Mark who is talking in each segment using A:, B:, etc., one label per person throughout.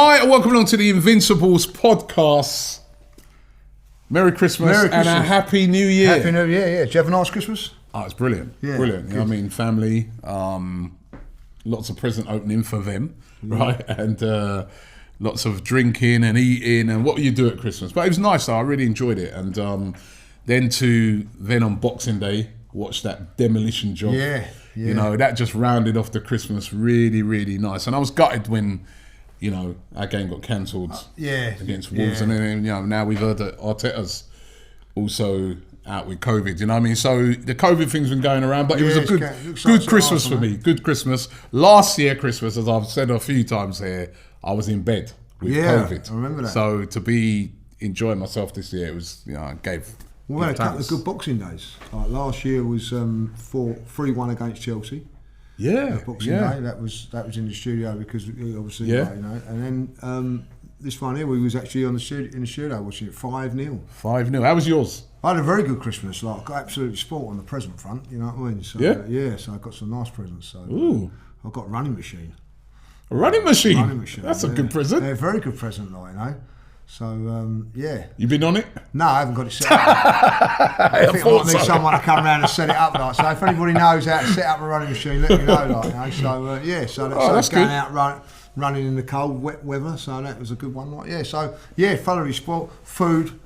A: Hi, and welcome along to the Invincibles podcast. Merry Christmas, and a Happy New Year.
B: Happy New Year, yeah. Did you have a nice Christmas?
A: Oh, it's brilliant.
B: Yeah,
A: brilliant. You know what I mean? Family, lots of present opening for them, right? And lots of drinking and eating and what you do at Christmas. But it was nice, though. I really enjoyed it. And then on Boxing Day, watch that demolition job.
B: Yeah.
A: You know, that just rounded off the Christmas really, really nice. And I was gutted when, you know, our game got cancelled against Wolves. And then, you know, now we've heard that Arteta's also out with COVID, you know what I mean? So the COVID thing's been going around, but it was a good Christmas for me. Good Christmas. Last year Christmas, as I've said a few times here, I was in bed with COVID.
B: I remember that.
A: So to be enjoying myself this year, it was, you know, I gave...
B: We had a couple of good Boxing Days. Like last year was 3-1 against Chelsea.
A: Yeah,
B: Boxing Day. That was in the studio because obviously, like, you know. And then this one here, we was actually in the studio watching it 5-0.
A: 5-0. How was yours?
B: I had a very good Christmas. Like, got absolutely sport on the present front. You know what I mean? So, so I got some nice presents. So I got a running machine.
A: A running machine?
B: Running machine.
A: That's a good present.
B: Yeah, very good present, like, you know. So,
A: You been on it?
B: No, I haven't got it set up. I think I might need someone to come around and set it up. Like, so if anybody knows how to set up a running machine, let me know. Like, you know. So, so that's going out running in the cold, wet weather. So that was a good one. Like, thoroughly sport, food,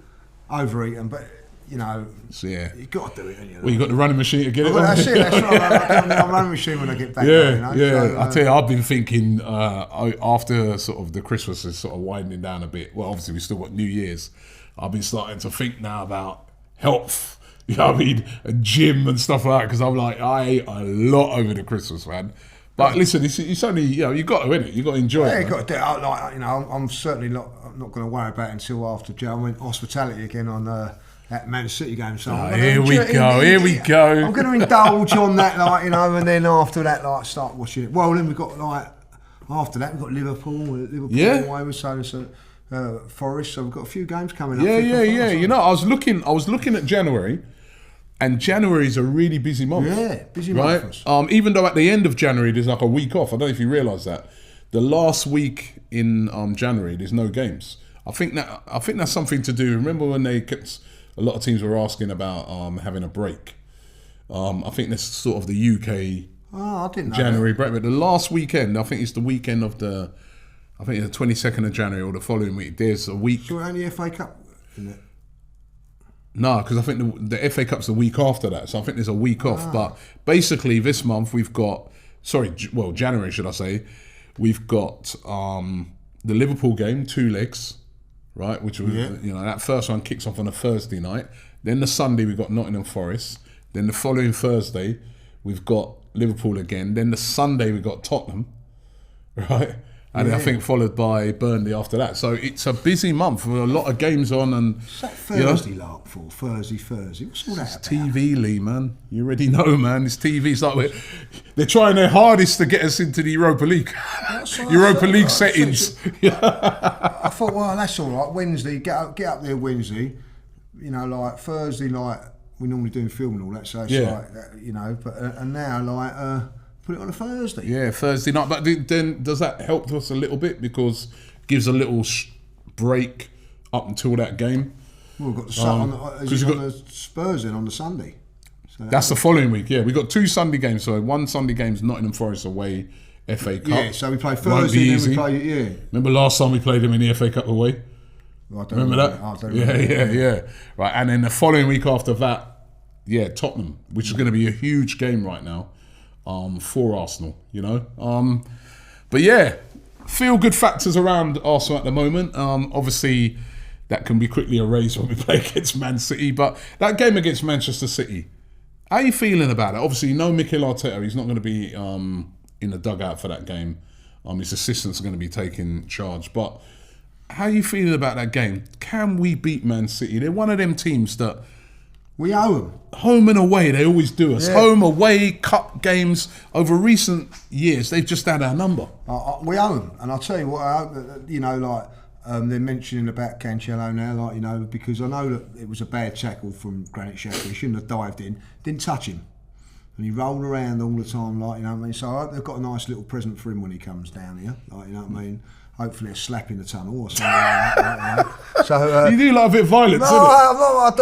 B: overeating, but you know, you got to do it. You know?
A: Well, you got the running machine to get it.
B: Well, that's it. That's right. I'll get on the running machine when I get back. You know? So,
A: I tell you, I've been thinking after sort of the Christmas is sort of winding down a bit. Well, obviously we still got New Year's. I've been starting to think now about health. You know what I mean? And gym and stuff like that, because I'm like, I ate a lot over the Christmas, man. But listen, it's only, you know, you got to, innit? You got to enjoy it.
B: Yeah, you got to do it. Like, you know, I'm certainly not going to worry about it until after I went hospitality again on. That Man City game, so
A: here we go.
B: I'm going to indulge on that, like, you know, and then after that, like, start watching it. Well, then we've got after that we've got Liverpool away with Forest, so we've got a few games coming up.
A: Yeah. You know, I was looking at January, and January's a really busy month.
B: Yeah, busy month for us.
A: Even though at the end of January there's like a week off. I don't know if you realise that. The last week in January there's no games. I think that's something to do. Remember when a lot of teams were asking about having a break. I think that's sort of the UK
B: I didn't know
A: January break. But the last weekend, I think it's the weekend of the 22nd of January or the following week. There's a week.
B: So only FA Cup, isn't it?
A: No, because I think the FA Cup's the week after that. So I think there's a week off. But basically this month we've got, January should I say, we've got the Liverpool game, 2 legs. Right, which was, you know, that first one kicks off on a Thursday night. Then the Sunday we've got Nottingham Forest. Then the following Thursday we've got Liverpool again. Then the Sunday we've got Tottenham, right? And then I think followed by Burnley after that. So it's a busy month with a lot of games on. And
B: what's that Thursday lark for? Thursday. What's all that about?
A: TV, Lee, man. You already know, man. It's TV. It's like they're trying their hardest to get us into the Europa League. Europa League settings.
B: I thought, well, that's all right. Wednesday, get up there Wednesday. You know, like Thursday, like we're normally doing film and all that. So it's like, you know, but and now like put it on a Thursday.
A: Yeah, Thursday night. But then does that help us a little bit because it gives a little break up until that game?
B: Well, we've got the Spurs in on the Sunday. So
A: that's the following week, yeah. We've got 2 Sunday games. So one Sunday game's Nottingham Forest away, FA Cup.
B: Yeah, so we play Thursday and then we play,
A: Remember last time we played them in the FA Cup away?
B: Well,
A: remember that?
B: I don't remember.
A: Yeah. Right, and then the following week after that, Tottenham, which is going to be a huge game right now for Arsenal, you know. But yeah, feel good factors around Arsenal at the moment. Obviously, that can be quickly erased when we play against Man City. But that game against Manchester City, how are you feeling about it? Obviously, you know Mikel Arteta, he's not going to be in the dugout for that game. His assistants are going to be taking charge. But how are you feeling about that game? Can we beat Man City? They're one of them teams that
B: we owe them.
A: Home and away, they always do us. Yeah. Home, away, cup games. Over recent years, they've just had our number.
B: We owe them. And I'll tell you what, you know, like, they're mentioning about Cancelo now, like, you know, because I know that it was a bad tackle from Granit Xhaka. He shouldn't have dived in. Didn't touch him. And he rolled around all the time, like, you know what I mean? So I hope they've got a nice little present for him when he comes down here, like, you know what I mean? hopefully a slap in the tunnel or something like that. So
A: you do like a bit of violence,
B: no, I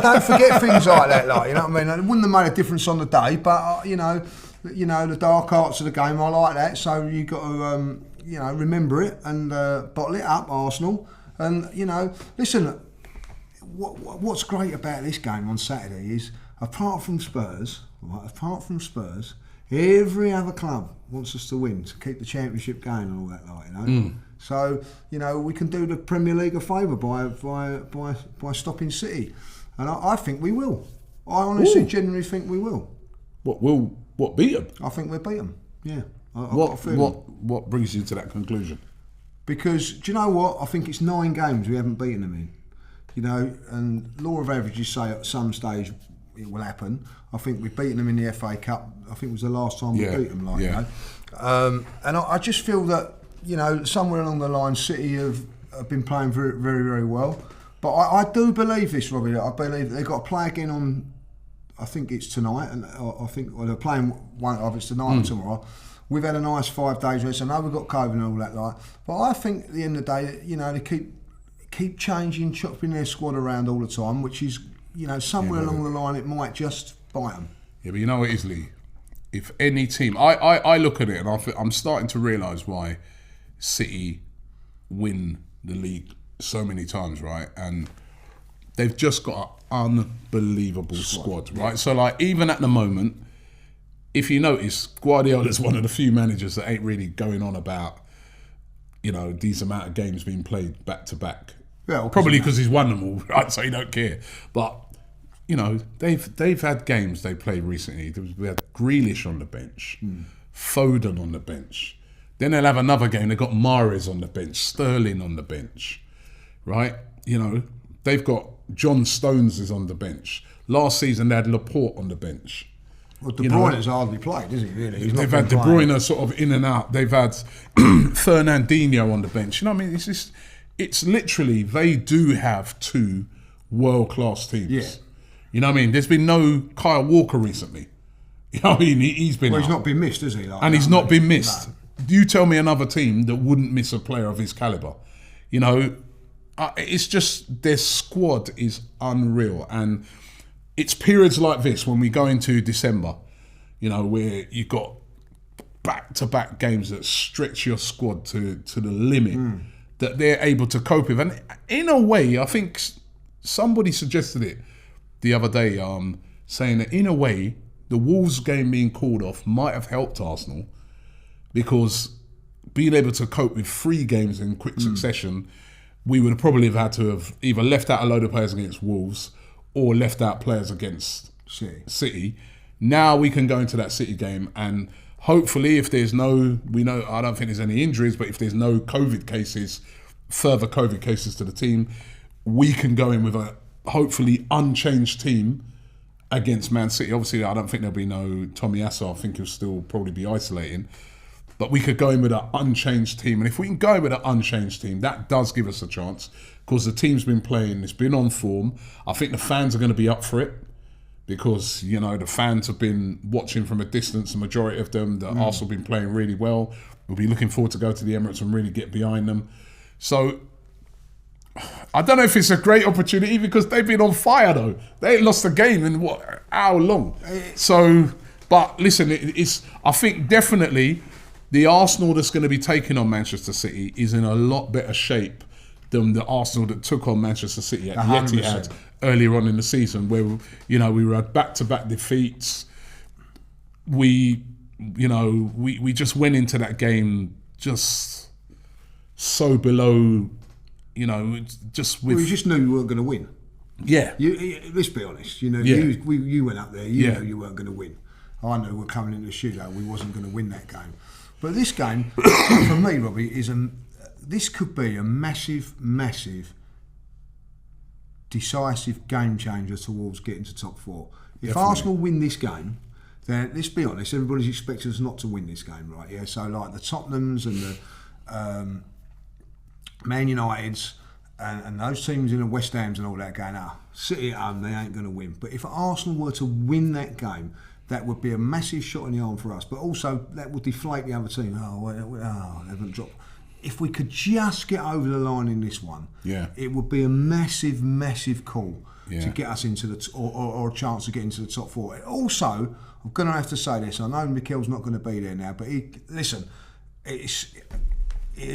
B: don't forget things like that. Like, you know what I mean? It wouldn't have made a difference on the day, but you know, the dark arts of the game, I like that. So you got to remember it and bottle it up, Arsenal. And listen, what's great about this game on Saturday is apart from Spurs, every other club wants us to win to keep the championship going and all that, So we can do the Premier League a favour by stopping City, and I think we will. I honestly, genuinely think we will.
A: What beat them?
B: I think we'll beat them. Yeah.
A: What brings you to that conclusion?
B: Because do you know what? I think it's 9 games we haven't beaten them in. And law of averages say at some stage it will happen. I think we've beaten them in the FA Cup. I think it was the last time we beat them. And I just feel that somewhere along the line, City have been playing very, very, very well. But I do believe this, Robbie. I believe they've got to play again on. I think it's tonight, and I think they're playing one of it's tonight or tomorrow. We've had a nice 5 days rest. I know we've got COVID and all that, but I think at the end of the day, they keep changing, chopping their squad around all the time, which is, somewhere along the line it might just bite them.
A: Yeah, but you know what it is, Lee? If any team, I look at it and I'm starting to realise why City win the league so many times, right? And they've just got an unbelievable squad, right? Yeah. So, like, even at the moment, if you notice, Guardiola's one of the few managers that ain't really going on about, these amount of games being played back to back. Yeah, probably because he's won them all, right? So he don't care. But they've had games they played recently. We had Grealish on the bench, Foden on the bench. Then they'll have another game. They've got Mahrez on the bench, Sterling on the bench, right? They've got John Stones is on the bench. Last season they had Laporte on the bench.
B: Well, De Bruyne's hardly played, is he, really?
A: They've had De Bruyne sort of in and out. They've had Fernandinho on the bench. It's literally, they do have 2 world-class teams. Yeah. You know what I mean? There's been no Kyle Walker recently. You know what I mean? He's been
B: he's not been missed, has he?
A: He's not been missed. No. You tell me another team that wouldn't miss a player of his calibre. It's just their squad is unreal. And it's periods like this when we go into December, where you've got back-to-back games that stretch your squad to the limit that they're able to cope with. And in a way, I think somebody suggested it the other day, saying that in a way, the Wolves game being called off might have helped Arsenal because being able to cope with 3 games in quick succession, we would probably have had to have either left out a load of players against Wolves or left out players against City. Now we can go into that City game and hopefully if there's I don't think there's any injuries, but if there's no further COVID cases to the team, we can go in with a hopefully unchanged team against Man City. Obviously, I don't think there'll be no Tomiyasu. I think he'll still probably be isolating. But we could go in with an unchanged team. And if we can go in with an unchanged team, that does give us a chance because the team's been playing, it's been on form. I think the fans are going to be up for it because, the fans have been watching from a distance, the majority of them. The Arsenal have been playing really well. We'll be looking forward to go to the Emirates and really get behind them. So I don't know if it's a great opportunity because they've been on fire though. They ain't lost a game in how long? So, but listen, I think definitely the Arsenal that's going to be taking on Manchester City is in a lot better shape than the Arsenal that took on Manchester City at the Etihad earlier on in the season, where we were at back-to-back defeats. We just went into that game just so below. Just with.
B: Well, you just knew you weren't going to win.
A: Yeah.
B: Let's be honest. You went up there. You knew you weren't going to win. I knew we're coming into the shootout. We wasn't going to win that game. But this game, for me, Robbie, this could be a massive, massive, decisive game changer towards getting to top 4. If Definitely. Arsenal win this game, then let's be honest, everybody's expecting us not to win this game, right? Yeah. So like the Tottenhams and the Man Uniteds and those teams in the West Hams and all that going, City at home, they ain't going to win. But if Arsenal were to win that game, that would be a massive shot in the arm for us. But also, that would deflate the other team. They haven't dropped. if we could just get over the line in this one, it would be a massive, massive call to get us into the or a chance to get into the top 4. Also, I'm going to have to say this. I know Mikel's not going to be there now, but he'll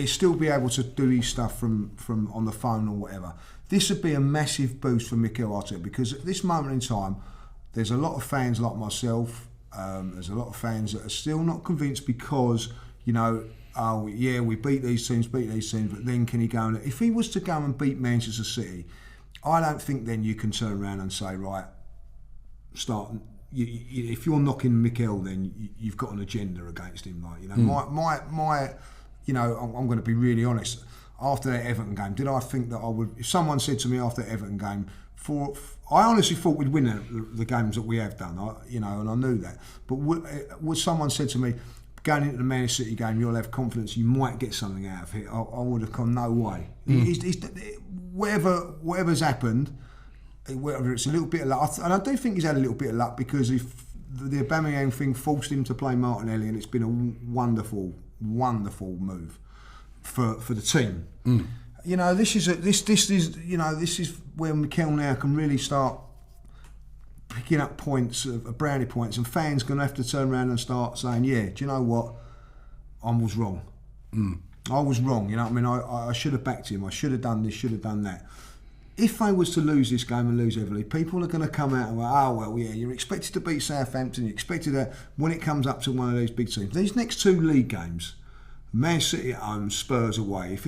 B: still be able to do his stuff from on the phone or whatever. This would be a massive boost for Mikel Arteta, because at this moment in time, there's a lot of fans like myself. There's a lot of fans that are still not convinced because, you know, we beat these teams, but then can he go and... If he was to go and beat Manchester City, I don't think then you can turn around and say, right, start... if you're knocking Mikel, then you've got an agenda against him. Like, you know, my you know, I'm going to be really honest. After that Everton game, did I think that I would... If someone said to me after the Everton game, I honestly thought we'd win the games that we have done, and I knew that. But would someone said to me, going into the Man City game, you'll have confidence, you might get something out of it, I would have gone, no way. Whatever's happened, whether it's a little bit of luck, and I do think he's had a little bit of luck, because if the Aubameyang thing forced him to play Martinelli, and it's been a wonderful, wonderful move for the team. You know, this is where Mikel now can really start picking up points, brownie points, and fans going to have to turn around and start saying, yeah, do you know what? I was wrong. I was wrong. You know what I mean? I should have backed him. I should have done this, should have done that. If they was to lose this game and lose heavily, people are going to come out and go, oh, well, yeah, you're expected to beat Southampton. You're expected to, when it comes up to one of these big teams. These next 2 league games, Man City at home, Spurs away.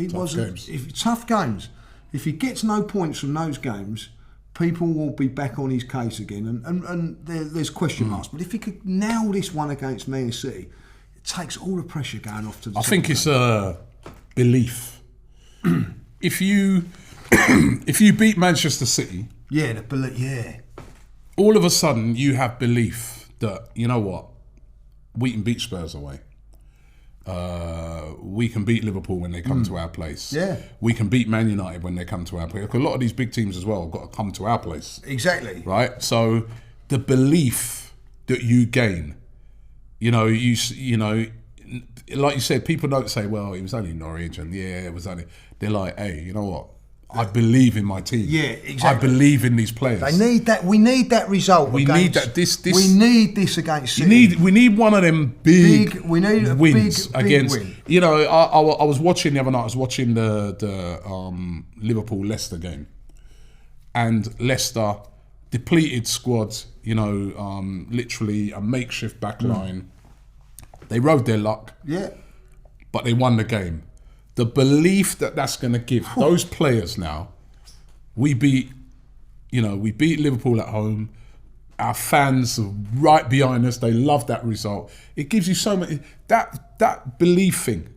B: Tough games. If he gets no points from those games, people will be back on his case again, and there's question marks. But if he could nail this one against Man City, it takes all the pressure going off to the...
A: I think it's a belief. If you beat Manchester City, all of a sudden you have belief that, you know what, we can beat Spurs away. We can beat Liverpool when they come to our place. Yeah. We can beat Man United when they come to our place. Because a lot of these big teams as well have got to come to our place.
B: Exactly.
A: Right? So the belief that you gain, you know, like you said, people don't say, well, it was only Norwich and it was only... They're like, hey, you know what? I believe in my team.
B: Yeah, exactly.
A: I believe in these players.
B: They need that. We need that result.
A: We need that. We
B: need this against City.
A: We need one of them big
B: we need a
A: wins
B: big
A: against.
B: Win.
A: You know, I was watching the other night. I was watching the Liverpool Leicester game, and Leicester depleted squad. You know, literally a makeshift back line. They rode their luck.
B: Yeah,
A: but they won the game. The belief that that's going to give those players now, we beat Liverpool at home. Our fans are right behind us. They love that result. It gives you so much. That belief thing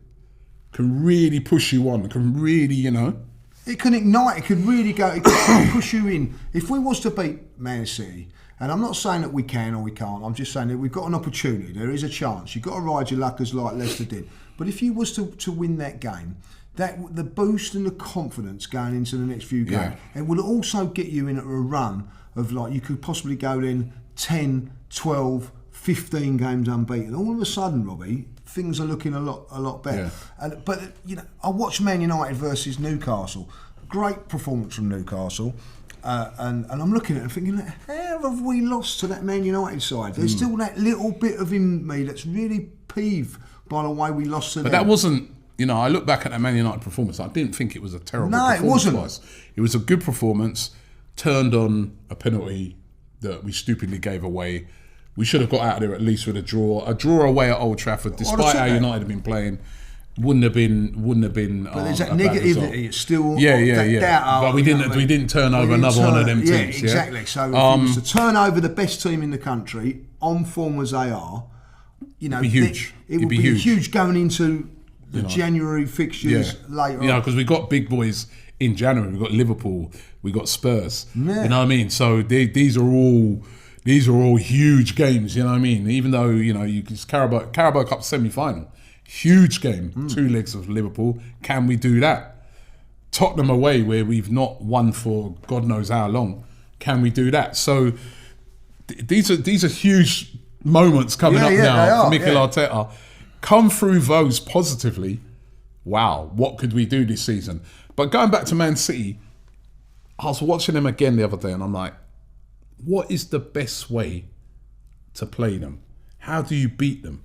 A: can really push you on. It can really,
B: It can ignite. It could really go. It could push you in. If we was to beat Man City, and I'm not saying that we can or we can't. I'm just saying that we've got an opportunity. There is a chance. You've got to ride your luck as like Leicester did. But if you was to win that game, the boost and the confidence going into the next few games, it would also get you in a run of like you could possibly go in 10, 12, 15 games unbeaten. All of a sudden, Robbie, things are looking a lot better. Yeah. But I watched Man United versus Newcastle. Great performance from Newcastle. And I'm looking at it and thinking, how have we lost to that Man United side? There's still that little bit of in me that's really peeved by the way we lost to them.
A: But that wasn't, I look back at that Man United performance, I didn't think it was a terrible performance.
B: No, it wasn't.
A: It was a good performance, turned on a penalty that we stupidly gave away. We should have got out of there at least with a draw. A draw away at Old Trafford, despite how United have been playing, wouldn't have been.
B: But there's that negativity. It's still
A: Doubt, but we didn't turn over another one of them teams.
B: Yeah, exactly. So if you was to turn over the best team in the country on form as they are,
A: it'd be huge.
B: It would be huge going into the January fixtures later.
A: Because we got big boys in January. We got Liverpool. We got Spurs. Yeah. You know what I mean? So these are all huge games. You know what I mean? Even though you can Carabao Cup semi-final. Huge game, 2 legs of Liverpool. Can we do that? Tottenham away, where we've not won for God knows how long. Can we do that? So these are huge moments coming up now for Mikel Arteta. Come through those positively, wow, what could we do this season? But going back to Man City, I was watching them again the other day and I'm like, what is the best way to play them? How do you beat them?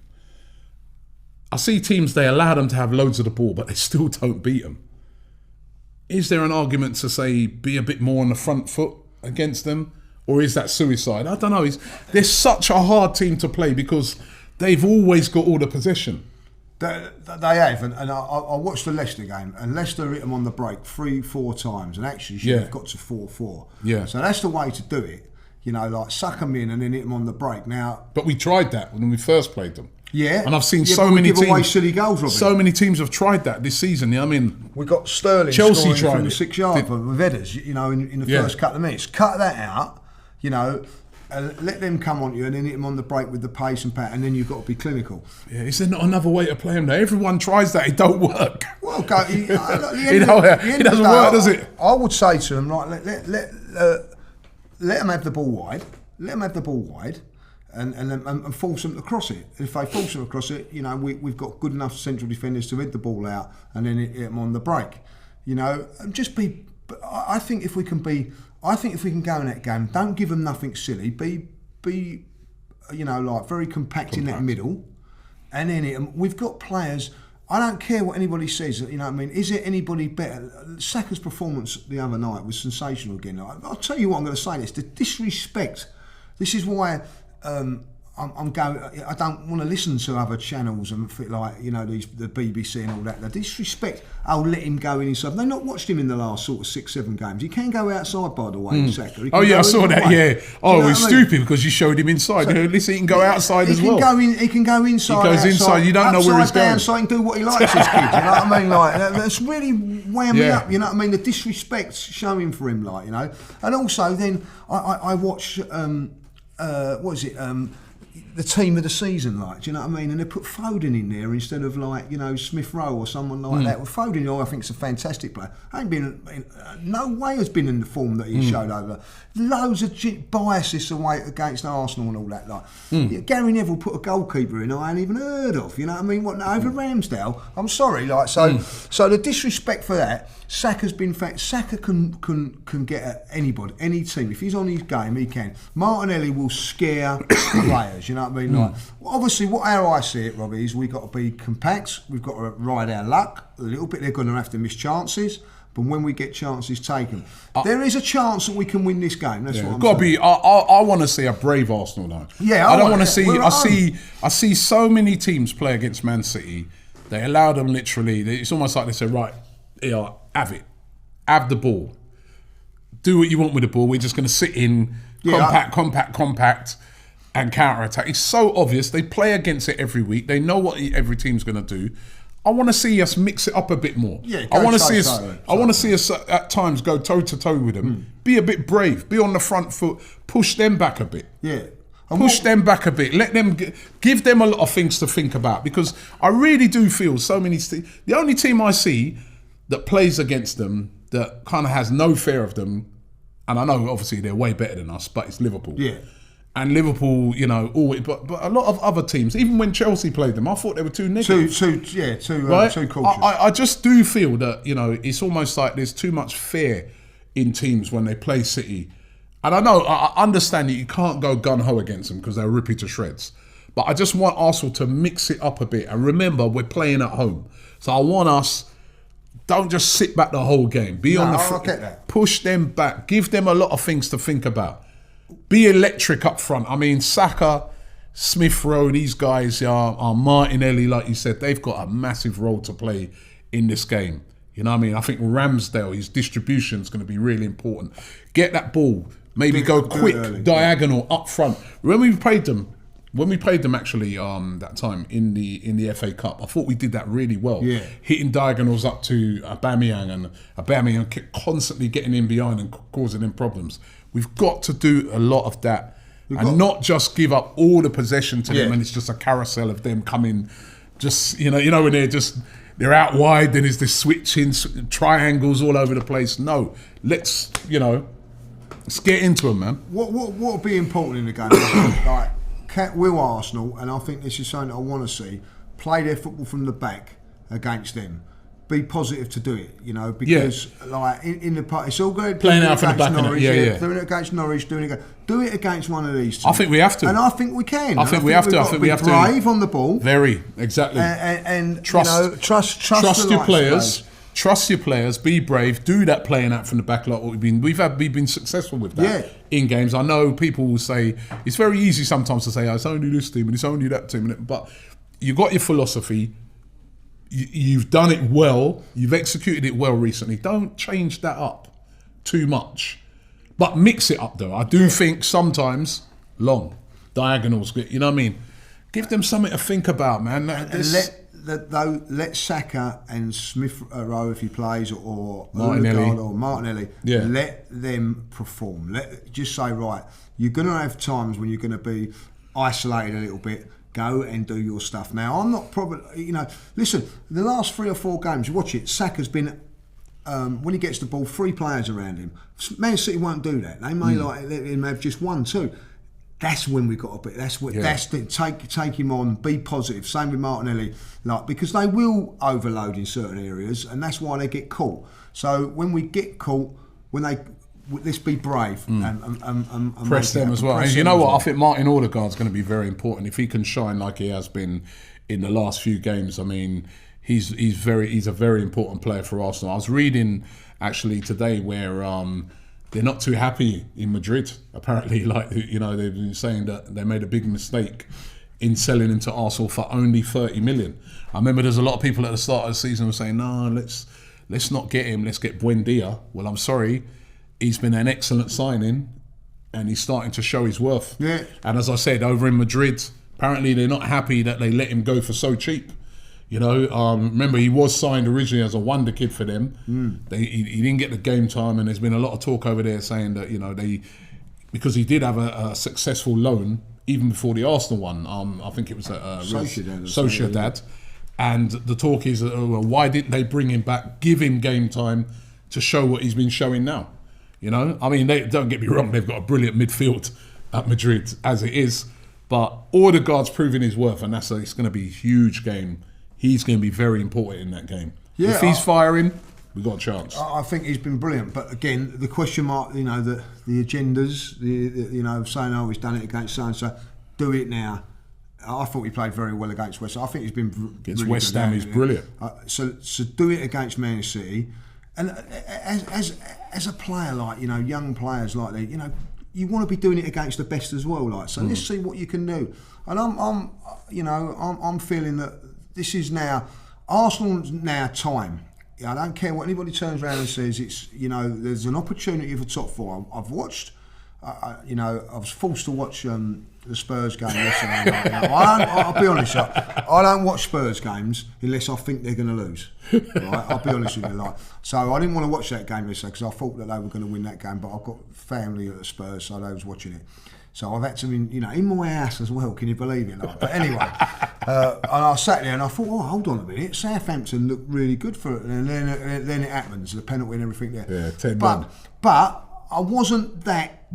A: I see teams, they allow them to have loads of the ball, but they still don't beat them. Is there an argument to say, be a bit more on the front foot against them? Or is that suicide? I don't know. They're such a hard team to play because they've always got all the possession.
B: They have, and I watched the Leicester game, and Leicester hit them on the break 3-4 times, and actually should have got to 4-4.
A: Yeah.
B: So that's the way to do it. You know, like suck them in and then hit them on the break. Now,
A: but we tried that when we first played them.
B: Yeah,
A: and I've seen so many teams.
B: Away silly goals, Robbie.
A: So many teams have tried that this season. I mean,
B: we got Sterling
A: Chelsea
B: scoring from the
A: it.
B: 6 yard with headers. You know, in the first couple of minutes, cut that out. You know, let them come on you and then hit them on the break with the pace and pat, and then you've got to be clinical.
A: Yeah, is there not another way to play them? Though everyone tries that, it don't work.
B: Well, it
A: doesn't work, does it?
B: I would say to them, like, let them have the ball wide. Let them have the ball wide. And force them to cross it. If they force them to cross it, you know, we've got good enough central defenders to head the ball out and then hit them on the break. You know, and just be. I think if we can go in that game, don't give them nothing silly. Be, you know, like very compact in that middle, and then we've got players. I don't care what anybody says. You know what I mean? Is it anybody better? Saka's performance the other night was sensational again. I'll tell you what I'm going to say. The disrespect. This is why. I'm going. I don't want to listen to other channels and like, you know, the BBC and all that. The disrespect. I'll let him go in himself. They've not watched him in the last sort of 6-7 games. He can go outside, by the way, Saka.
A: Oh yeah, I saw that. Yeah. Oh, he's stupid because you showed him inside. So, listen, he can go outside as well.
B: He can go inside.
A: He goes inside. You don't know where he's going.
B: So he can do what he likes. His kid. You know what I mean? Like that's really weighing me up. You know what I mean? The disrespect showing for him, like, you know. And also then I watch. What is it? The team of the season, like, do you know what I mean? And they put Foden in there instead of, like, you know, Smith Rowe or someone like that. Well, Foden, I think, is a fantastic player. No way has been in the form that he showed over. Loads of biases away against Arsenal and all that. Like, Gary Neville put a goalkeeper in I hadn't even heard of. You know what I mean? What, over Ramsdale? I'm sorry, like, so the disrespect for that. Saka's been Saka can get at anybody, any team. If he's on his game, he can. Martinelli will scare players. You know what I mean? Like, obviously, how I see it, Robbie, is we've got to be compact. We've got to ride our luck a little bit. They're going to have to miss chances, but when we get chances taken, there is a chance that we can win this game. That's what I'm
A: got to
B: saying.
A: be. I want to see a brave Arsenal now.
B: Yeah,
A: I don't want to see. I see so many teams play against Man City. They allow them literally. It's almost like they say, right, here, have it, have the ball, do what you want with the ball. We're just going to sit in, compact. And counter-attack. It's so obvious. They play against it every week. They know what every team's going to do. I want to see us mix it up a bit more.
B: Yeah,
A: I want to see us. I want to see us at times go toe to toe with them. Be a bit brave. Be on the front foot. Push them back a bit.
B: Yeah.
A: Push them back a bit. Let them give them a lot of things to think about, because I really do feel so many. The only team I see that plays against them that kind of has no fear of them, and I know obviously they're way better than us, but it's Liverpool.
B: Yeah.
A: And Liverpool, you know, always, but a lot of other teams, even when Chelsea played them, I thought they were too negative.
B: Too cautious.
A: I just do feel that, you know, it's almost like there's too much fear in teams when they play City. And I know, I understand that you can't go gun-ho against them because they'll rip you to shreds. But I just want Arsenal to mix it up a bit. And remember, we're playing at home. So I want us, don't just sit back the whole game. Be on the front.
B: I get that.
A: Push them back. Give them a lot of things to think about. Be electric up front. I mean, Saka, Smith Rowe, these guys are Martinelli, like you said, they've got a massive role to play in this game. You know what I mean? I think Ramsdale, his distribution is going to be really important. Get that ball, maybe go quick, diagonal up front. When we played them actually that time in the FA Cup, I thought we did that really well.
B: Yeah. Hitting
A: diagonals up to Aubameyang, and Aubameyang kept constantly getting in behind and causing them problems. We've got to do a lot of that and not just give up all the possession to them and it's just a carousel of them coming, just, you know when they're out wide, then there's this switching triangles all over the place. No, let's get into them, man.
B: What would be important in the game? Like, will Arsenal, and I think this is something I want to see, play their football from the back against them. be positive to do it, you know, because like in the part, it's all good
A: playing out from the back
B: Norwich,
A: of it.
B: doing it against Norwich, do it against one of these teams. I
A: think we have to,
B: and I think we can.
A: I think we have to. I think we have to be
B: brave on the ball.
A: Very exactly,
B: and
A: trust,
B: you know, trust
A: your players. Trust your players. Be brave. Do that playing out from the back like what we've been successful with that in games. I know people will say it's very easy sometimes to say, oh, it's only this team and it's only that team, but you got your philosophy. You've done it well. You've executed it well recently. Don't change that up too much, but mix it up though. I do think sometimes long diagonals. You know what I mean? Give them something to think about, man.
B: Let Saka and Smith Rowe, if he plays, or Martinelli, let them perform. Just say, right, you're going to have times when you're going to be isolated a little bit. Go and do your stuff. Now, I'm not probably, you know, listen, the last 3 or 4 games, you watch it, Saka's been, when he gets the ball, 3 players around him. Man City won't do that. They may let him have just 1, 2. That's when we got a bit. That's take him on. Be positive. Same with Martinelli, because they will overload in certain areas, and that's why they get caught. So when we get caught, let's be brave and
A: press them as well. And you know what? I think Martin Odegaard's going to be very important if he can shine like he has been in the last few games. I mean, he's a very important player for Arsenal. I was reading actually today where. They're not too happy in Madrid, apparently. They've been saying that they made a big mistake in selling him to Arsenal for only 30 million. I remember there's a lot of people at the start of the season were saying, no, let's not get him, let's get Buendia. Well, I'm sorry, he's been an excellent signing and he's starting to show his worth.
B: Yeah.
A: And as I said, over in Madrid, apparently they're not happy that they let him go for so cheap. You know, remember he was signed originally as a wonder kid for them. He didn't get the game time, and there's been a lot of talk over there saying that because he did have a successful loan even before the Arsenal one. I think it was at Sociedad, and the talk is, well, why didn't they bring him back, give him game time to show what he's been showing now? You know, I mean, don't get me wrong, they've got a brilliant midfield at Madrid as it is, but Odegaard's proving his worth, and it's going to be a huge game. He's going to be very important in that game. Yeah, if he's firing, we've got a chance.
B: I think he's been brilliant. But again, the question mark, the agendas, saying, oh, he's done it against so-and-so, do it now. I thought he played very well against West Ham. I think he's been
A: against West Ham, he's brilliant.
B: So do it against Man City. And as a player, young players like that, you want to be doing it against the best as well. Let's see what you can do. And I'm feeling that this is now Arsenal's time. I don't care what anybody turns around and says. It's there's an opportunity for top 4. I've watched. I was forced to watch the Spurs game yesterday. I'll be honest. I don't watch Spurs games unless I think they're going to lose. Right? I'll be honest with you. So I didn't want to watch that game yesterday because I thought that they were going to win that game. But I've got family at the Spurs, so they was watching it. So I've had to, in my house as well. Can you believe it? But anyway, and I sat there and I thought, oh, hold on a minute. Southampton looked really good for it, and then it happens, the penalty and everything there.
A: Yeah, 10-1.
B: But I wasn't that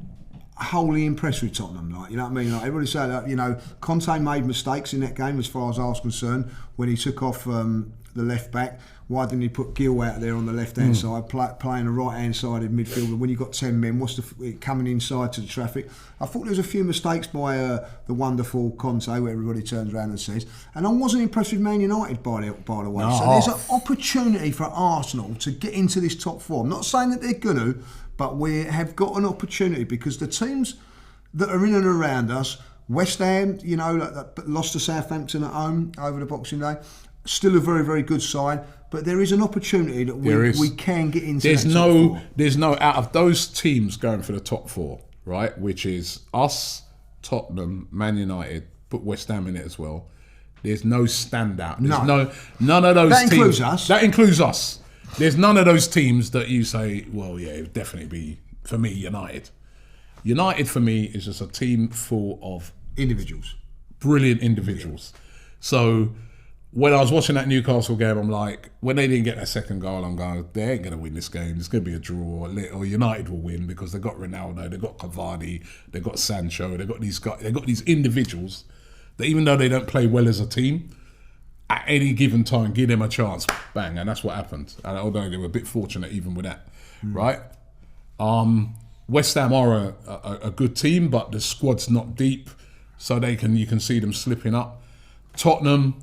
B: wholly impressed with Tottenham. You know what I mean? Everybody said that, Conte made mistakes in that game as far as I was concerned when he took off the left back. Why didn't he put Gill out there on the left-hand side, playing the right-hand side of midfield? When you've got 10 men, what's coming inside to the traffic? I thought there was a few mistakes by the wonderful Conte, where everybody turns around and says. And I wasn't impressed with Man United, by the way. No. So there's an opportunity for Arsenal to get into this top 4. I'm not saying that they're going to, but we have got an opportunity because the teams that are in and around us, West Ham, lost to Southampton at home over the Boxing Day, still a very, very good side. But there is an opportunity that we can get into. There's
A: no out of those teams going for the top 4, right? Which is us, Tottenham, Man United, put West Ham in it as well. There's no standout. There's none of those teams. That includes us. That includes us. There's none of those teams that you say, well, yeah, it would definitely be, for me, United. United, for me, is just a team full of
B: individuals.
A: Brilliant individuals. So when I was watching that Newcastle game, I'm like, when they didn't get that second goal, I'm going, they ain't going to win this game. It's going to be a draw, or United will win because they've got Ronaldo, they've got Cavani, they've got Sancho, they've got these guys, they've got these individuals that even though they don't play well as a team, at any given time, give them a chance, bang, and that's what happened. And although they were a bit fortunate even with that, right? West Ham are a good team, but the squad's not deep, so you can see them slipping up. Tottenham,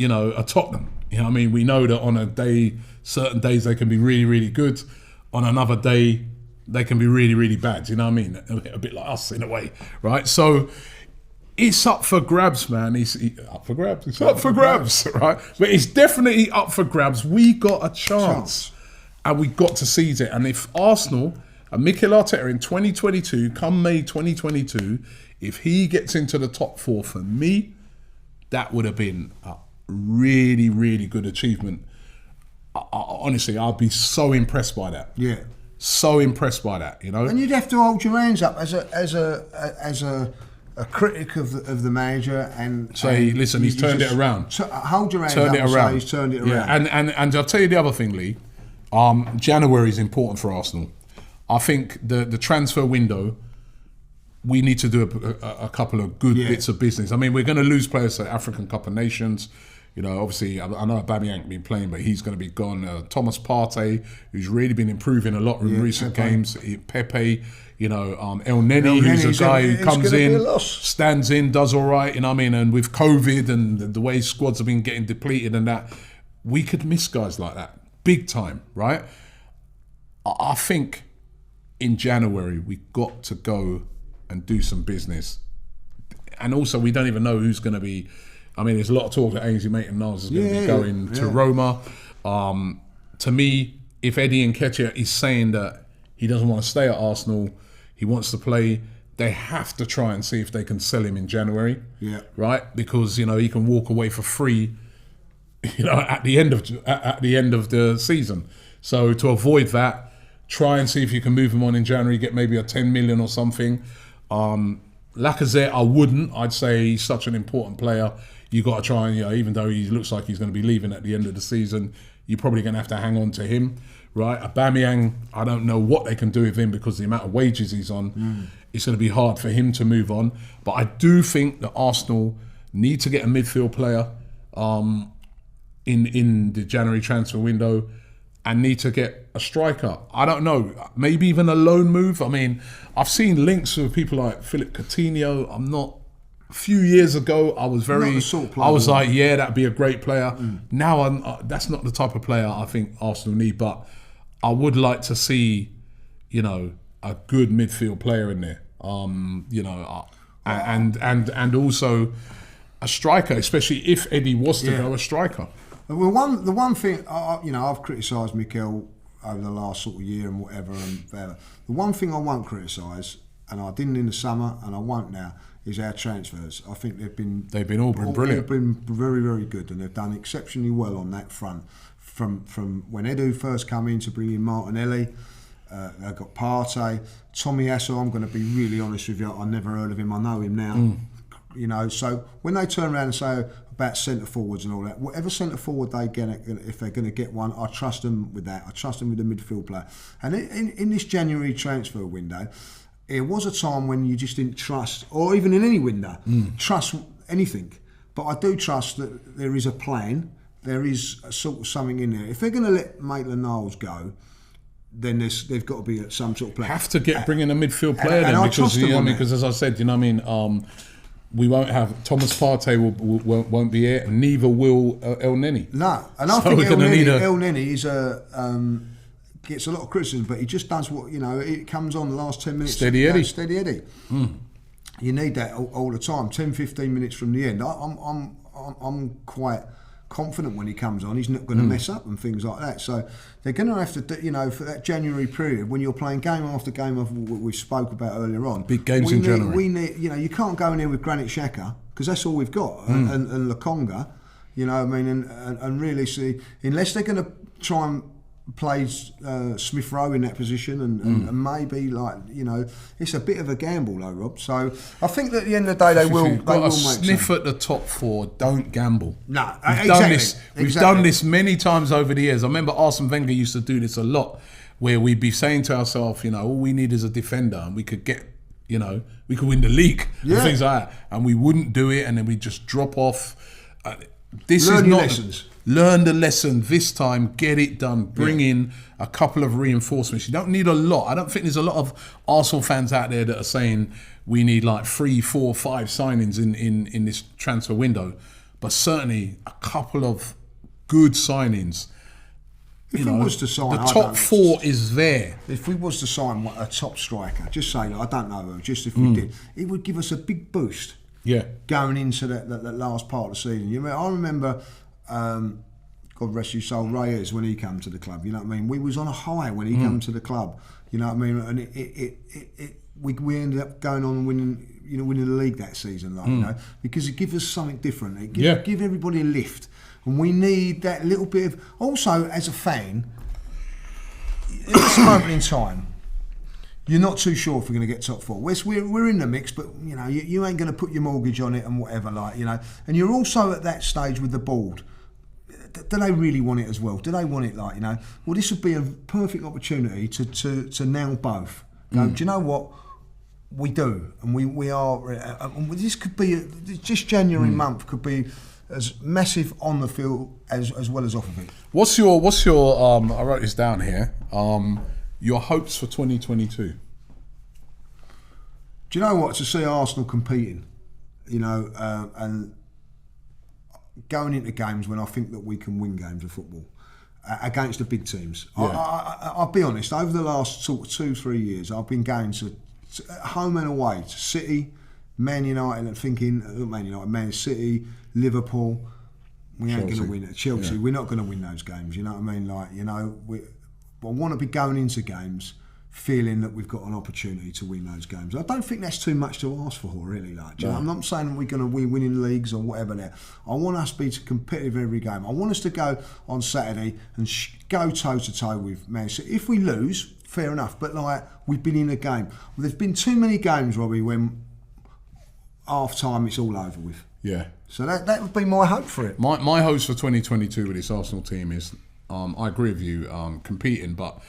A: are Tottenham. You know what I mean? We know that on a day, certain days they can be really, really good. On another day, they can be really, really bad. You know what I mean? A bit like us in a way, right? So it's up for grabs, man. It's up for grabs. It's up for grabs, right? But it's definitely up for grabs. We got a chance, and we got to seize it. And if Arsenal and Mikel Arteta in 2022, come May 2022, if he gets into the top 4 for me, that would have been a really, really good achievement. Honestly, I'd be so impressed by that.
B: Yeah,
A: so impressed by that.
B: And you'd have to hold your hands up as a critic of the manager and
A: say, listen, he's turned it around.
B: Hold your hands up and say he's turned it around.
A: Yeah, and I'll tell you the other thing, Lee. January is important for Arsenal. I think the transfer window, we need to do a couple of good bits of business. I mean, we're going to lose players to African Cup of Nations. Obviously, I know Aubameyang ain't been playing, but he's going to be gone. Thomas Partey, who's really been improving a lot in recent games. Pepe, El Neni, who's a guy who comes in, stands in, does all right. You know what I mean? And with COVID and the way squads have been getting depleted and that, we could miss guys like that big time, right? I think in January we got to go and do some business, and also we don't even know who's going to be. I mean, there's a lot of talk that Ainsley Maitland-Niles is going to be going to Roma. To me, if Eddie Nketiah is saying that he doesn't want to stay at Arsenal, he wants to play, they have to try and see if they can sell him in January. Yeah. Right? Because, he can walk away for free, at the end of the season. So to avoid that, try and see if you can move him on in January, get maybe a 10 million or something. Lacazette, I wouldn't. I'd say he's such an important player. You got to try and, even though he looks like he's going to be leaving at the end of the season, you're probably going to have to hang on to him, right? Aubameyang, I don't know what they can do with him because the amount of wages he's on, it's going to be hard for him to move on. But I do think that Arsenal need to get a midfield player in the January transfer window and need to get a striker. I don't know, maybe even a loan move. I mean, I've seen links with people like Philip Coutinho. A few years ago, I was like, yeah, that'd be a great player. Now, that's not the type of player I think Arsenal need, but I would like to see, a good midfield player in there. And also a striker, especially if Eddie was to go a striker.
B: Well, the one thing, I've criticised Mikel over the last sort of year and whatever. The one thing I won't criticise, and I didn't in the summer, and I won't now, is our transfers. I think they've been brilliant. They've been very, very good, and they've done exceptionally well on that front. From when Edu first came in to bring in Martinelli, they've got Partey, Tommy Asso. I'm going to be really honest with you. I never heard of him. I know him now. So when they turn around and say about centre forwards and all that, whatever centre forward they get, if they're going to get one, I trust them with that. I trust them with the midfield player. And in this January transfer window, it was a time when you just didn't trust, or even in any window, trust anything. But I do trust that there is a plan. There is a sort of something in there. If they're going to let Maitland-Niles go, then they've got to be some sort of plan.
A: Have to bring in a midfield player then, because as I said, we won't have Thomas Partey won't be here, and neither will El Neni.
B: No, and I think El Neni is gets a lot of criticism, but he just does what it comes on the last 10 minutes.
A: Steady Eddie.
B: Steady Eddie. You need that all the time. 10-15 minutes from the end. I'm quite confident when he comes on, he's not going to mess up and things like that. So they're going to have to, for that January period when you're playing game after game of what we spoke about earlier on.
A: Big games in January.
B: We need, you can't go in here with Granit Xhaka because that's all we've got, and Lokonga, and really see, unless they're going to try and play Smith Rowe in that position and maybe it's a bit of a gamble though, Rob. So I think that at the end of the day they will make
A: sniff at the top 4. Don't gamble.
B: No,
A: We've done this many times over the years. I remember Arsene Wenger used to do this a lot, where we'd be saying to ourselves, all we need is a defender, and we could get, we could win the league and things like that, and we wouldn't do it, and then we just drop off. this
B: Learn
A: is
B: your
A: not
B: lessons.
A: Learn the lesson this time. Get it done. Bring in a couple of reinforcements. You don't need a lot. I don't think there's a lot of Arsenal fans out there that are saying we need like 3, 4, 5 signings in this transfer window, but certainly a couple of good signings.
B: If we was to sign,
A: the top 4 is there.
B: If we was to sign a top striker, just say, I don't know who, just if we did, it would give us a big boost.
A: Yeah.
B: Going into that last part of the season. I remember, God rest his soul, Reyes, when he came to the club. You know what I mean? We was on a high when he came to the club. You know what I mean? And we ended up going on and winning the league that season, like, you know, because it gives us something different. It give everybody a lift. And we need that little bit of... Also, as a fan, at this moment in time, you're not too sure if we're going to get top 4. We're in the mix, but, you know, you ain't going to put your mortgage on it and whatever, like, you know. And you're also at that stage with the board. Do they really want it as well? Do they want it, like, you know? Well, this would be a perfect opportunity to nail both. Go, do you know what? We do. And we are... this could be... just January month could be... as massive on the field as well as off of it. What's
A: your I wrote this down here, your hopes for 2022?
B: Do you know what? To see Arsenal competing, you know, and going into games when I think that we can win games of football against the big teams. Yeah. I'll be honest, over the last sort of 2-3 years, I've been going to home and away to City, Man United, and thinking, Man City, Liverpool, we ain't going to win it. Chelsea, we're not going to win those games. You know what I mean? Like, you know, I want to be going into games feeling that we've got an opportunity to win those games. I don't think that's too much to ask for, really. Like, you know, I'm not saying we're going to be winning leagues or whatever. There, I want us to be competitive every game. I want us to go on Saturday and go toe to toe with Man City. If we lose, fair enough. But like, we've been in a game. Well, there's been too many games, Robbie, when half time it's all over with.
A: Yeah.
B: So that would be my hope for it.
A: My hopes for 2022 with this Arsenal team is, I agree with you, competing, but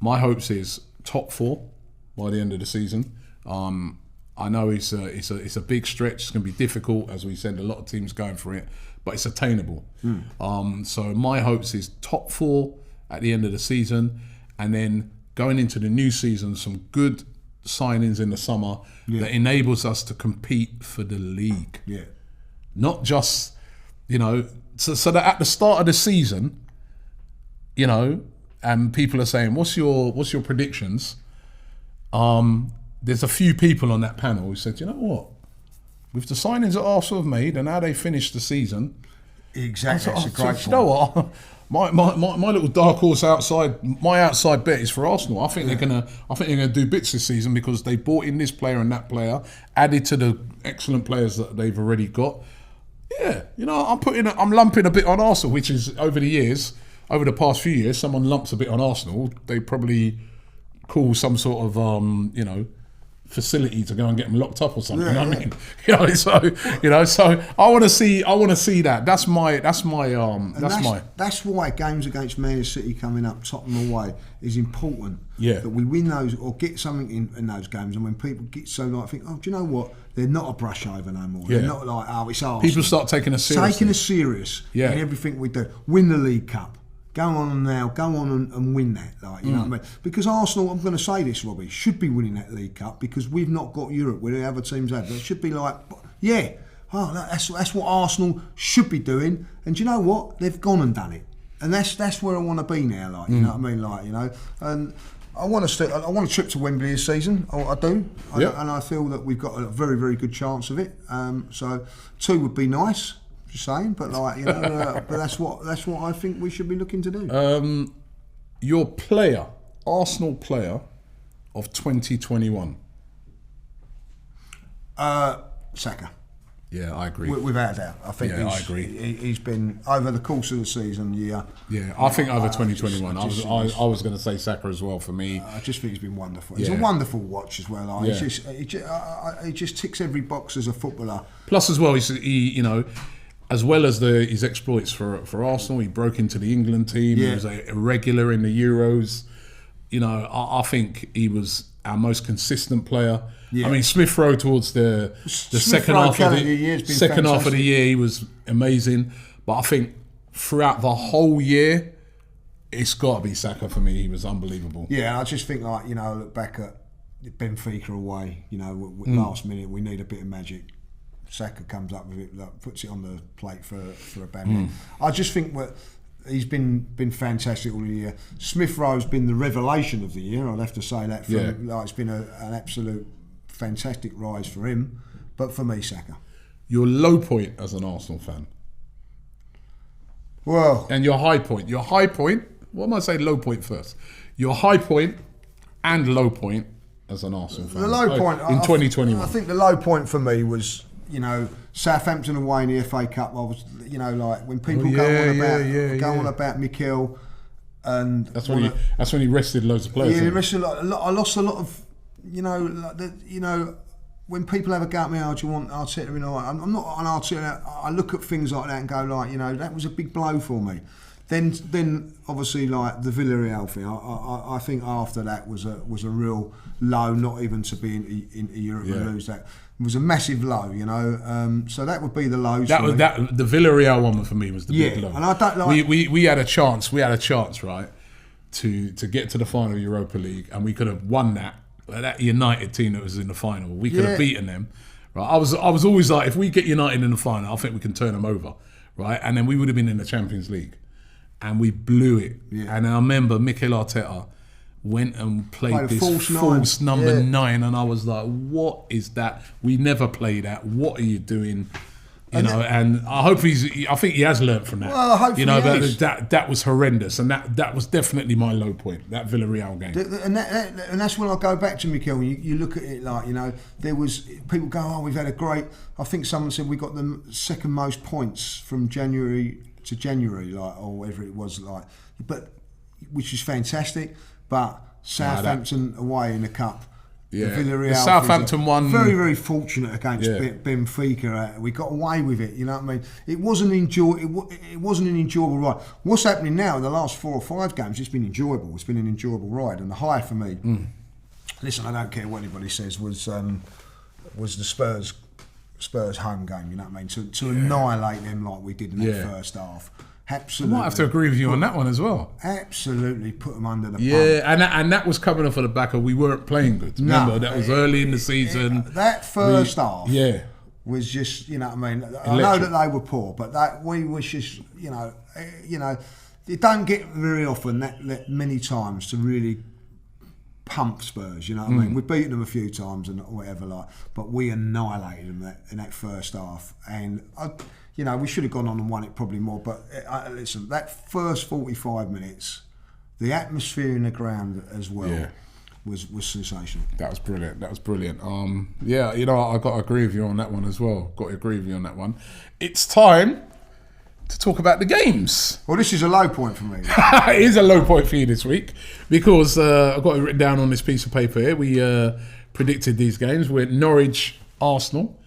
A: my hopes is top 4 by the end of the season. I know it's a big stretch. It's going to be difficult, as we said. A lot of teams going for it, but it's attainable. So my hopes is top 4 at the end of the season, and then going into the new season, some good signings in the summer that enables us to compete for the league.
B: Yeah.
A: Not just, you know, so that at the start of the season, you know, and people are saying, what's your predictions? There's a few people on that panel who said, you know what, with the signings that Arsenal have made and how they finished the season,
B: exactly, that's a great point.
A: You know what, my little dark horse my outside bet is for Arsenal. I think they're gonna do bits this season because they bought in this player and that player, added to the excellent players that they've already got. Yeah, you know, I'm lumping a bit on Arsenal, which is over the past few years, someone lumps a bit on Arsenal, they probably call some sort of you know, facility to go and get them locked up or something. You know what I mean? So I want to see that. That's
B: why games against Man City coming up, Tottenham away, is important.
A: Yeah.
B: That we win those or get something in those games, and when people get so like think, oh, do you know what? They're not a brush over no more. Yeah. They're not like, oh, it's Arsenal.
A: People start taking us
B: serious. In everything we do. Win the League Cup. Go on and win that, like, you know what I mean? Because Arsenal, I'm going to say this, Robbie, should be winning that League Cup because we've not got Europe where the other teams have. It should be like, that's what Arsenal should be doing. And do you know what? They've gone and done it, and that's where I want to be now, like, you know what I mean, like, you know. And I want a trip to Wembley this season. I do, and I feel that we've got a very, very good chance of it. So 2 would be nice. Just saying, but like, you know, but that's what I think we should be looking to do.
A: Your Arsenal player of 2021.
B: Saka.
A: Yeah, I agree.
B: Without a doubt, I think.
A: I agree.
B: He's been over the course of the season. Yeah,
A: I think over 2021. I was going to say Saka as well for me.
B: I just think he's been wonderful. He's a wonderful watch as well. Like, he just ticks every box as a footballer.
A: Plus, as well, you know, as well as his exploits for Arsenal, he broke into the England team. He was a regular in the Euros. You know, I think he was our most consistent player. Yeah. I mean, Smith Rowe towards the second half of the year, he was amazing. But I think throughout the whole year, it's got to be Saka for me. He was unbelievable.
B: Yeah, I just think, like, you know, look back at Benfica away, you know, last minute, we need a bit of magic. Saka comes up with it, like, puts it on the plate for Aubameyang. I just think that he's been fantastic all the year. Smith Rowe's been the revelation of the year. I'd have to say that. Like, it's been an absolute fantastic rise for him. But for me, Saka.
A: Your low point as an Arsenal fan.
B: Well,
A: and your high point. Your high point. What am I saying? Low point first. Your high point and low point as an Arsenal fan.
B: The low point
A: in 2021.
B: I think the low point for me was, you know, Southampton away in the FA Cup. I was, you know, like when people go on about Mikel, and
A: that's when he rested loads of players.
B: Yeah, he rested a lot. I lost a lot of, you know, when people have a go at me, oh, do you want Arteta? You know, I'm not an Arteta. I look at things like that and go, like, you know, that was a big blow for me. Then obviously, like the Villarreal thing, I think after that was a real low. Not even to be into Europe and lose that. It was a massive low, you know. So that would be the lows.
A: The Villarreal one for me was the big low.
B: And I don't like.
A: We had a chance. We had a chance, right, to get to the final of Europa League, and we could have won that. That United team that was in the final, we could have beaten them. Right, I was always like, if we get United in the final, I think we can turn them over, right? And then we would have been in the Champions League, and we blew it. Yeah. And I remember Mikel Arteta went and played this false number 9, and I was like, what is that? We never play that. What are you doing? You know, and I think he has learnt from that.
B: Well, hopefully,
A: you know, but that was horrendous, and that was definitely my low point. That Villarreal game,
B: and that's when I go back to Mikel. You look at it like, you know, there was people go, oh, we've had a great. I think someone said we got the second most points from January to January, like, or whatever it was, like, but which is fantastic. But Southampton away in the cup.
A: Yeah,
B: the Villarreal,
A: the Southampton one.
B: Very, very fortunate against Benfica. We got away with it. You know what I mean? It wasn't It wasn't an enjoyable ride. What's happening now in the last 4 or 5 games? It's been enjoyable. It's been an enjoyable ride, and the high for me. Listen, I don't care what anybody says. Was the Spurs home game? You know what I mean? To annihilate them like we did in that first half. Absolutely.
A: I might have to agree with you on that one as well.
B: Absolutely put them under the pump.
A: Yeah, and that was coming off of the back of we weren't playing good. Remember, that was early in the season.
B: That first half was just, you know what I mean? Electric. I know that they were poor, but that we was just, you know, it don't get very often that many times to really pump Spurs, you know what I mean? We've beaten them a few times and whatever, like, but we annihilated them in that first half. And you know, we should have gone on and won it probably more. But listen, that first 45 minutes, the atmosphere in the ground as well was sensational.
A: That was brilliant. Yeah, you know, I got to agree with you on that one as well. It's time to talk about the games.
B: Well, this is a low point for me.
A: It is a low point for you this week because I've got it written down on this piece of paper here. We predicted these games. We went Norwich, Arsenal.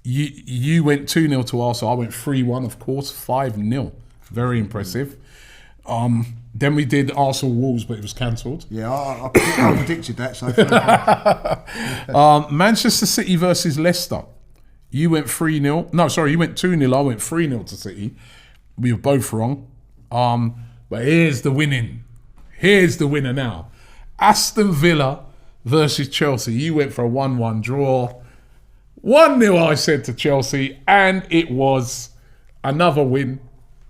A: You went 2-0 to Arsenal. I went 3-1, of course, 5-0. Very impressive. Then we did Arsenal Wolves, but it was cancelled.
B: Yeah, I predicted that. So
A: Manchester City versus Leicester. You went 3-0. No, sorry, you went 2-0. I went 3-0 to City. We were both wrong. But here's the winning. Here's the winner now. Aston Villa versus Chelsea. You went for a 1-1 draw. 1-0, I said to Chelsea, and it was another win.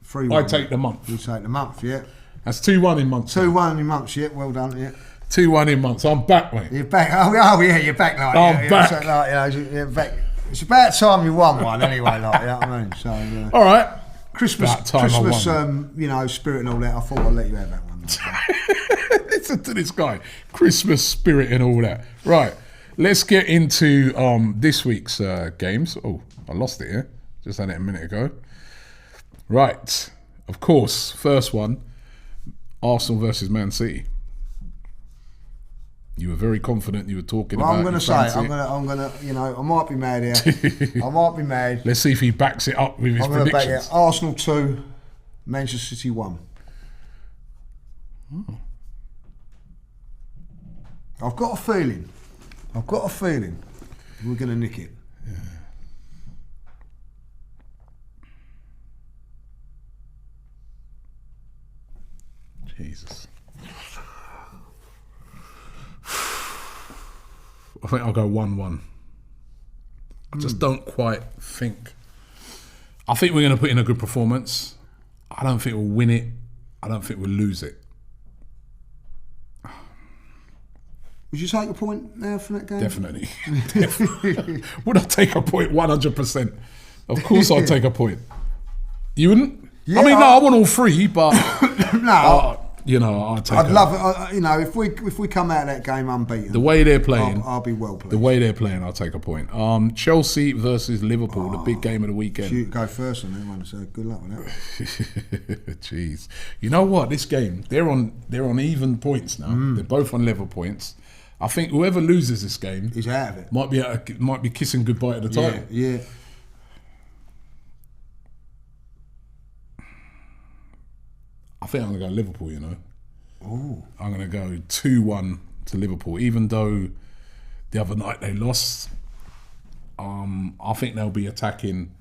B: 3-1.
A: I take the month.
B: You take the month, yeah.
A: That's 2-1 in months.
B: 2-1 in months, yeah. Well done, yeah.
A: 2-1 in months. I'm back, mate.
B: You're back. Oh yeah, you're back. Like,
A: I'm back.
B: So, like, you're back. It's about time you won one anyway. Like, you know what I mean? So,
A: all right.
B: Christmas, you know, spirit and all that. I thought I'd let you have that one.
A: Listen to this guy. Christmas spirit and all that. Right. Let's get into this week's games. Oh, I lost it here. Just had it a minute ago. Right. Of course, first one, Arsenal versus Man City. You were very confident. You were talking about.
B: I'm going to say, I'm going to, you know, I might be mad here. I might be mad.
A: Let's see if he backs it up with his predictions.
B: Back it. Arsenal 2, Manchester City 1.
A: Oh.
B: I've got a feeling we're going to nick it.
A: Jesus. I think I'll go 1-1. I just don't quite think. I think we're going to put in a good performance. I don't think we'll win it. I don't think we'll lose it.
B: Would you take a point now from that game?
A: Definitely. Would I take a point? 100%. Of course I'd take a point. You wouldn't?
B: Yeah,
A: I mean, no, I want all three, but
B: no.
A: I'd take.
B: I'd love it. If we come out of that game unbeaten,
A: the way they're playing,
B: I'll be well pleased.
A: The way they're playing, I'll take a point. Chelsea versus Liverpool, the big game of the weekend.
B: You go first on that one, so good luck with that.
A: Jeez, you know what? This game, they're on even points now. They're both on level points. I think whoever loses this game
B: is out of it.
A: Might be kissing goodbye to the title.
B: Yeah.
A: I think I'm going to go Liverpool, you know.
B: Oh.
A: I'm going to go 2-1 to Liverpool. Even though the other night they lost, I think they'll be attacking.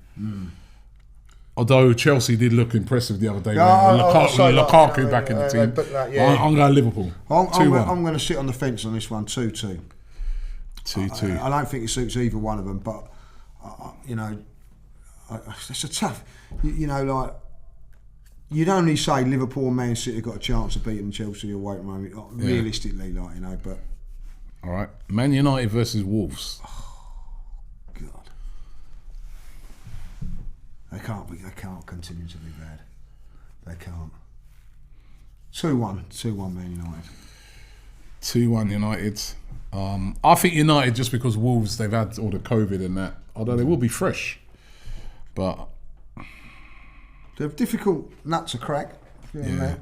A: Although Chelsea did look impressive the other day. Lukaku back in the team. I'm going Liverpool.
B: I'm going to sit on the fence on this one, 2-2.
A: 2-2.
B: I don't think it suits either one of them, but, it's a tough, you'd only say Liverpool and Man City got a chance of beating Chelsea away at the moment, realistically, but...
A: All right. Man United versus Wolves.
B: Oh, God. They can't continue to be bad. They can't. 2-1 Man United.
A: 2-1 United. I think United, just because Wolves, they've had all the COVID and that, although they will be fresh, but...
B: They're difficult nuts to crack.
A: Yeah.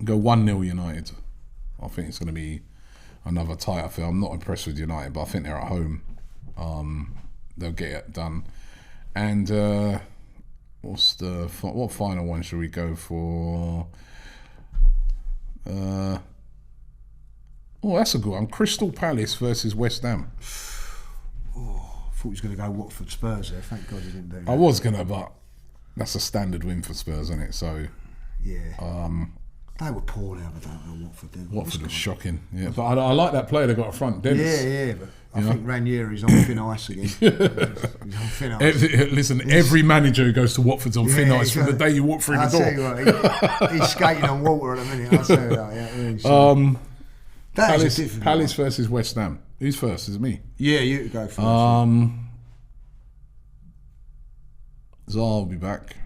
A: Go 1-0 United. I think it's going to be another tight affair. I'm not impressed with United, but I think they're at home. They'll get it done. And what final one should we go for? That's a good one. Crystal Palace versus West Ham.
B: I thought he was going to go Watford Spurs there. Thank God he didn't do that.
A: I was going to, but that's a standard win for Spurs, isn't it? So,
B: yeah. They were poor the other day, Watford.
A: Watford was shocking. Yeah, but I like that player they got up front, Dennis.
B: Yeah, but I think Ranieri's on thin ice again. He's on thin ice.
A: Listen, every manager who goes to Watford's on thin ice from the day you walk through the door.
B: I'll tell you what, he's skating on water at the minute. I'll tell you that.
A: Palace versus West Ham. Who's first? Is it me?
B: Yeah, you go first.
A: Zaha will be back.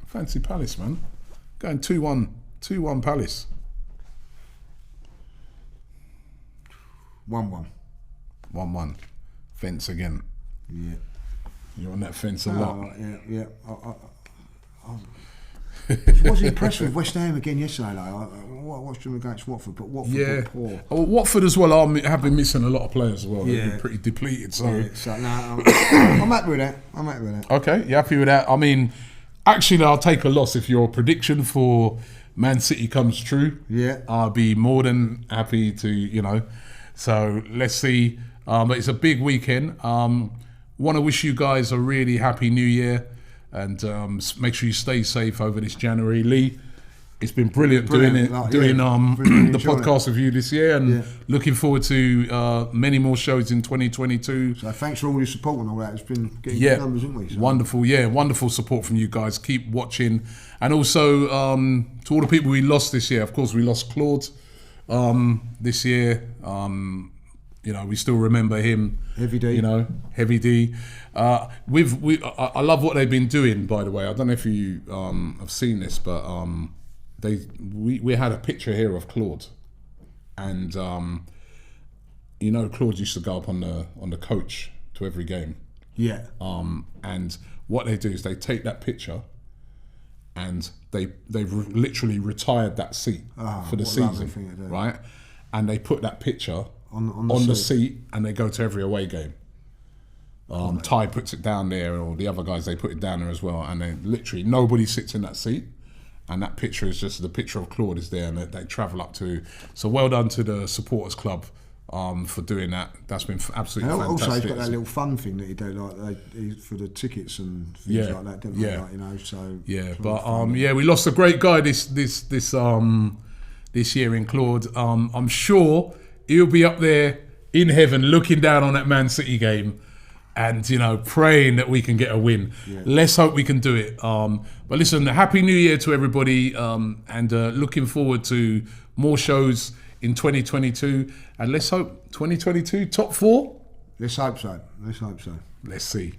A: Fancy Palace, man. Going 2-1 Palace.
B: 1-1.
A: 1-1. Fence again.
B: Yeah.
A: You're on that fence a lot.
B: Yeah. I was impressed with West Ham again yesterday. I watched them against Watford, but Watford were poor.
A: Watford as well have been missing a lot of players as well. They've been pretty depleted. So
B: I'm happy with that.
A: Okay, you happy with that? I mean, actually, I'll take a loss if your prediction for Man City comes true.
B: Yeah,
A: I'll be more than happy to, So let's see. But it's a big weekend. Want to wish you guys a really happy New Year. And make sure you stay safe over this January. Lee, it's been brilliant doing the podcast with you this year, and looking forward to many more shows in 2022.
B: So thanks for all your support and all that. It's been getting good numbers, haven't we? So.
A: Wonderful support from you guys. Keep watching. And also to all the people we lost this year. Of course, we lost Claude this year. We still remember him.
B: Heavy D.
A: Heavy D. I love what they've been doing, by the way. I don't know if you have seen this, but we had a picture here of Claude. And Claude used to go up on the coach to every game.
B: Yeah.
A: And what they do is they take that picture and they've literally retired that seat for the season. Right? And they put that picture on the seat, and they go to every away game. Ty puts it down there, or the other guys, they put it down there as well, and then literally nobody sits in that seat, and that picture is just the picture of Claude is there, and they travel up to. So well done to the supporters club for doing that. That's been absolutely
B: and
A: fantastic.
B: Also, he's got that little fun thing that he do, like for the tickets and things like that, don't they? Like, you know, so
A: we lost a great guy this year in Claude. I'm sure he'll be up there in heaven looking down on that Man City game and, you know, praying that we can get a win. Yeah. Let's hope we can do it. But listen, Happy New Year to everybody, and looking forward to more shows in 2022. And let's hope 2022 top 4.
B: Let's hope so.
A: Let's see.